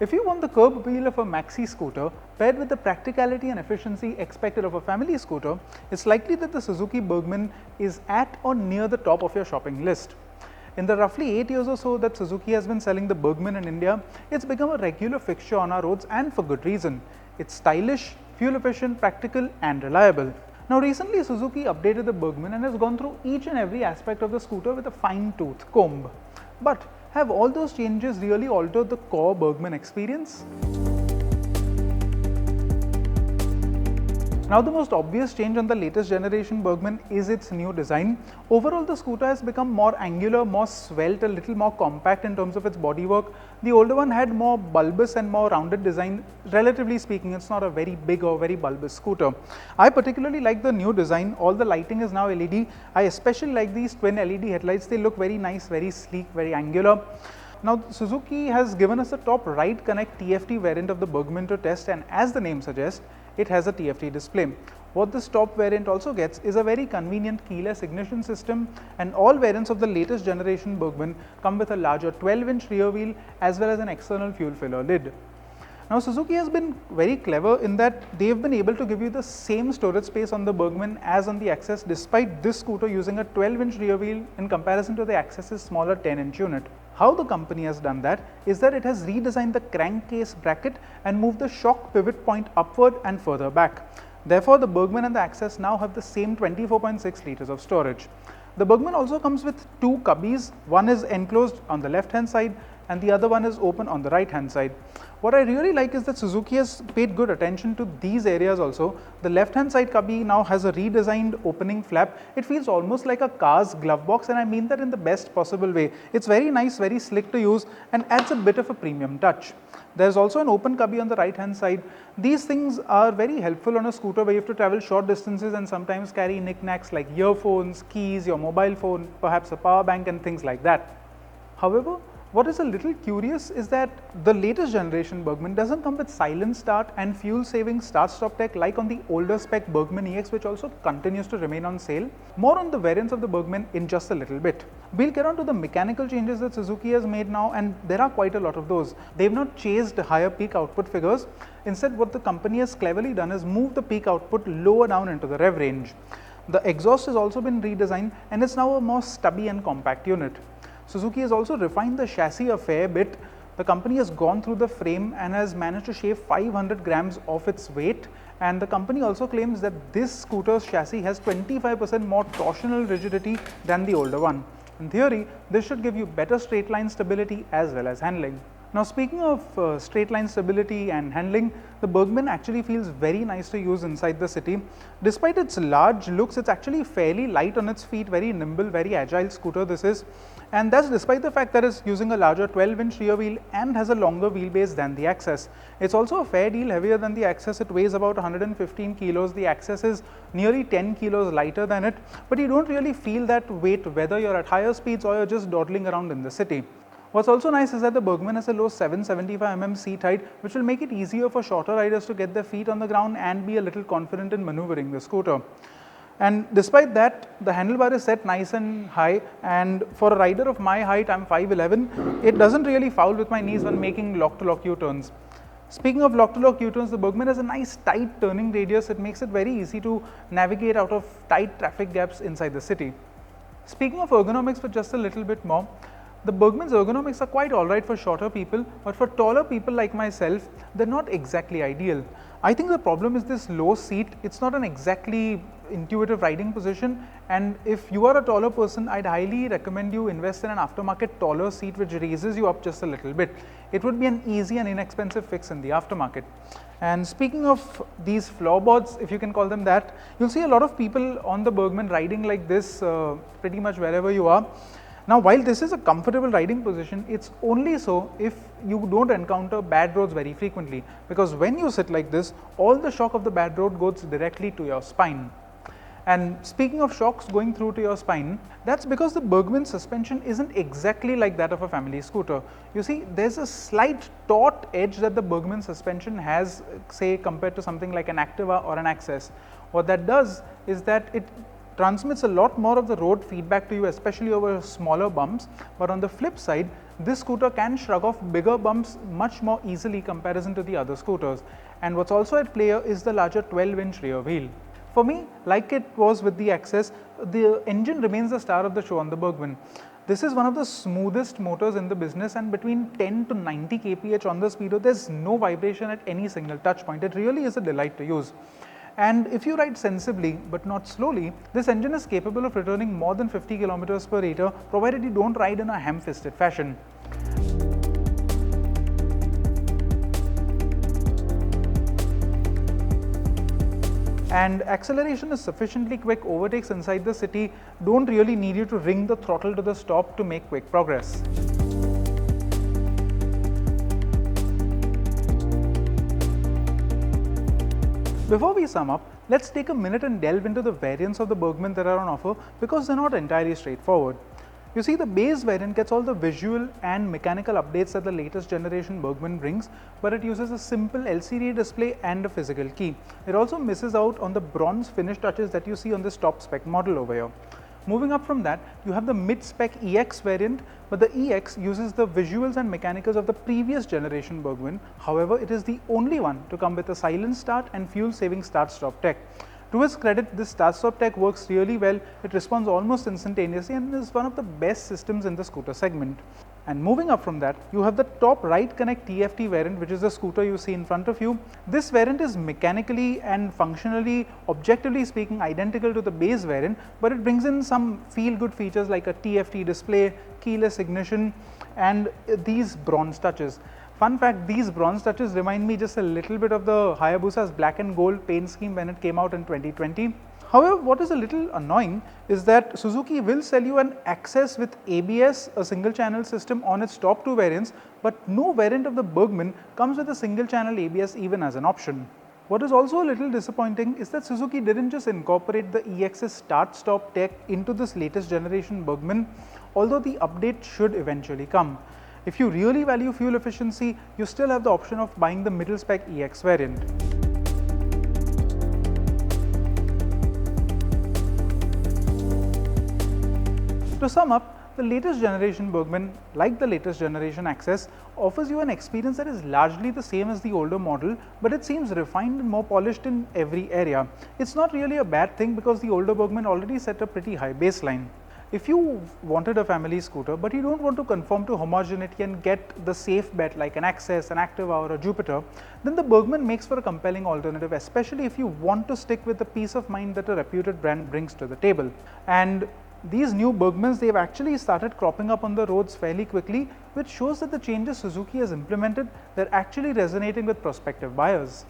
If you want the curb appeal of a maxi scooter paired with the practicality and efficiency expected of a family scooter, it's likely that the Suzuki Burgman is at or near the top of your shopping list. In the roughly 8 years or so that Suzuki has been selling the Burgman in India, it's become a regular fixture on our roads, and for good reason. It's stylish, fuel efficient, practical and reliable. Now recently Suzuki updated the Burgman and has gone through each and every aspect of the scooter with a fine-tooth comb. But have all those changes really altered the core Burgman experience? Now the most obvious change on the latest generation Burgman is its new design. Overall the scooter has become more angular, more svelte, a little more compact in terms of its bodywork. The older one had more bulbous and more rounded design. Relatively speaking, it's not a very big or very bulbous scooter. I particularly like the new design. All the lighting is now LED. I especially like these twin LED headlights. They look very nice, very sleek, very angular. Now Suzuki has given us a top Ride Connect TFT variant of the Burgman to test, and as the name suggests, it has a TFT display. What this top variant also gets is a very convenient keyless ignition system, and all variants of the latest generation Burgman come with a larger 12-inch rear wheel as well as an external fuel filler lid. Now Suzuki has been very clever in that they've been able to give you the same storage space on the Burgman as on the Access, despite this scooter using a 12-inch rear wheel in comparison to the Access's smaller 10-inch unit. How the company has done that is that it has redesigned the crankcase bracket and moved the shock pivot point upward and further back. Therefore, the Burgman and the Access now have the same 24.6 liters of storage. The Burgman also comes with two cubbies. One is enclosed on the left hand side and the other one is open on the right hand side. What I really like is that Suzuki has paid good attention to these areas also. The left hand side cubby now has a redesigned opening flap. It feels almost like a car's glove box, and I mean that in the best possible way. It's very nice, very slick to use and adds a bit of a premium touch. There's also an open cubby on the right hand side. These things are very helpful on a scooter where you have to travel short distances and sometimes carry knickknacks like earphones, keys, your mobile phone, perhaps a power bank and things like that. However, what is a little curious is that the latest generation Burgman doesn't come with silent start and fuel saving start stop tech like on the older spec Burgman EX, which also continues to remain on sale. More on the variants of the Burgman in just a little bit. We'll get on to the mechanical changes that Suzuki has made now, and there are quite a lot of those. They've not chased higher peak output figures. Instead, what the company has cleverly done is move the peak output lower down into the rev range. The exhaust has also been redesigned and is now a more stubby and compact unit. Suzuki has also refined the chassis a fair bit. The company has gone through the frame and has managed to shave 500 grams off its weight, and the company also claims that this scooter's chassis has 25% more torsional rigidity than the older one. In theory, this should give you better straight line stability as well as handling. Now speaking of straight line stability and handling, the Burgman actually feels very nice to use inside the city. Despite its large looks, it's actually fairly light on its feet, very nimble, very agile scooter this is. And that's despite the fact that it's using a larger 12-inch rear wheel and has a longer wheelbase than the Access. It's also a fair deal heavier than the Access. It weighs about 115 kilos. The Access is nearly 10 kilos lighter than it, but you don't really feel that weight whether you're at higher speeds or you're just dawdling around in the city. What's also nice is that the Burgman has a low 775 mm seat height, which will make it easier for shorter riders to get their feet on the ground and be a little confident in maneuvering the scooter. And despite that, the handlebar is set nice and high, and for a rider of my height, I'm 5'11", it doesn't really foul with my knees when making lock-to-lock U-turns. Speaking of lock-to-lock U-turns, the Burgman has a nice tight turning radius. It makes it very easy to navigate out of tight traffic gaps inside the city. Speaking of ergonomics for just a little bit more, the Burgman's ergonomics are quite alright for shorter people, but for taller people like myself, they're not exactly ideal. I think the problem is this low seat. It's not an exactly intuitive riding position, and if you are a taller person, I'd highly recommend you invest in an aftermarket taller seat which raises you up just a little bit. It would be an easy and inexpensive fix in the aftermarket. And speaking of these floorboards, if you can call them that, you'll see a lot of people on the Burgman riding like this pretty much wherever you are. Now, while this is a comfortable riding position, it's only so if you don't encounter bad roads very frequently, because when you sit like this, all the shock of the bad road goes directly to your spine. And speaking of shocks going through to your spine, that's because the Burgman suspension isn't exactly like that of a family scooter. You see, there's a slight taut edge that the Burgman suspension has, say, compared to something like an Activa or an Access. What that does is that it transmits a lot more of the road feedback to you, especially over smaller bumps, but on the flip side, this scooter can shrug off bigger bumps much more easily comparison to the other scooters. And what's also at play here is the larger 12-inch rear wheel. For me, like it was with the Access, the engine remains the star of the show on the Burgman. This is one of the smoothest motors in the business, and between 10 to 90 kph on the speedo, there's no vibration at any single touch point. It really is a delight to use. And if you ride sensibly but not slowly, this engine is capable of returning more than 50 km per liter, provided you don't ride in a ham-fisted fashion. And acceleration is sufficiently quick. Overtakes inside the city don't really need you to wring the throttle to the stop to make quick progress. Before we sum up, let's take a minute and delve into the variants of the Burgman that are on offer, because they're not entirely straightforward. You see, the base variant gets all the visual and mechanical updates that the latest generation Burgman brings, but it uses a simple LCD display and a physical key. It also misses out on the bronze finish touches that you see on this top spec model over here. Moving up from that, you have the mid-spec EX variant, but the EX uses the visuals and mechanicals of the previous generation Burgman. However, it is the only one to come with a silent start and fuel-saving start-stop tech. To its credit, this start-stop tech works really well. It responds almost instantaneously and is one of the best systems in the scooter segment. And moving up from that, you have the top right connect TFT variant, which is the scooter you see in front of you. This variant is mechanically and functionally, objectively speaking, identical to the base variant, but it brings in some feel-good features like a TFT display, keyless ignition, and these bronze touches. Fun fact, these bronze touches remind me just a little bit of the Hayabusa's black and gold paint scheme when it came out in 2020. However, what is a little annoying is that Suzuki will sell you an Access with ABS, a single channel system on its top two variants, but no variant of the Burgman comes with a single channel ABS even as an option. What is also a little disappointing is that Suzuki didn't just incorporate the EX's start-stop tech into this latest generation Burgman, although the update should eventually come. If you really value fuel efficiency, you still have the option of buying the middle spec EX variant. To sum up, the latest generation Burgman, like the latest generation Access, offers you an experience that is largely the same as the older model, but it seems refined and more polished in every area. It's not really a bad thing because the older Burgman already set a pretty high baseline. If you wanted a family scooter, but you don't want to conform to homogeneity and get the safe bet like an Access, an Activa or a Jupiter, then the Burgman makes for a compelling alternative, especially if you want to stick with the peace of mind that a reputed brand brings to the table. And these new Burgmans, they've actually started cropping up on the roads fairly quickly, which shows that the changes Suzuki has implemented, they're actually resonating with prospective buyers.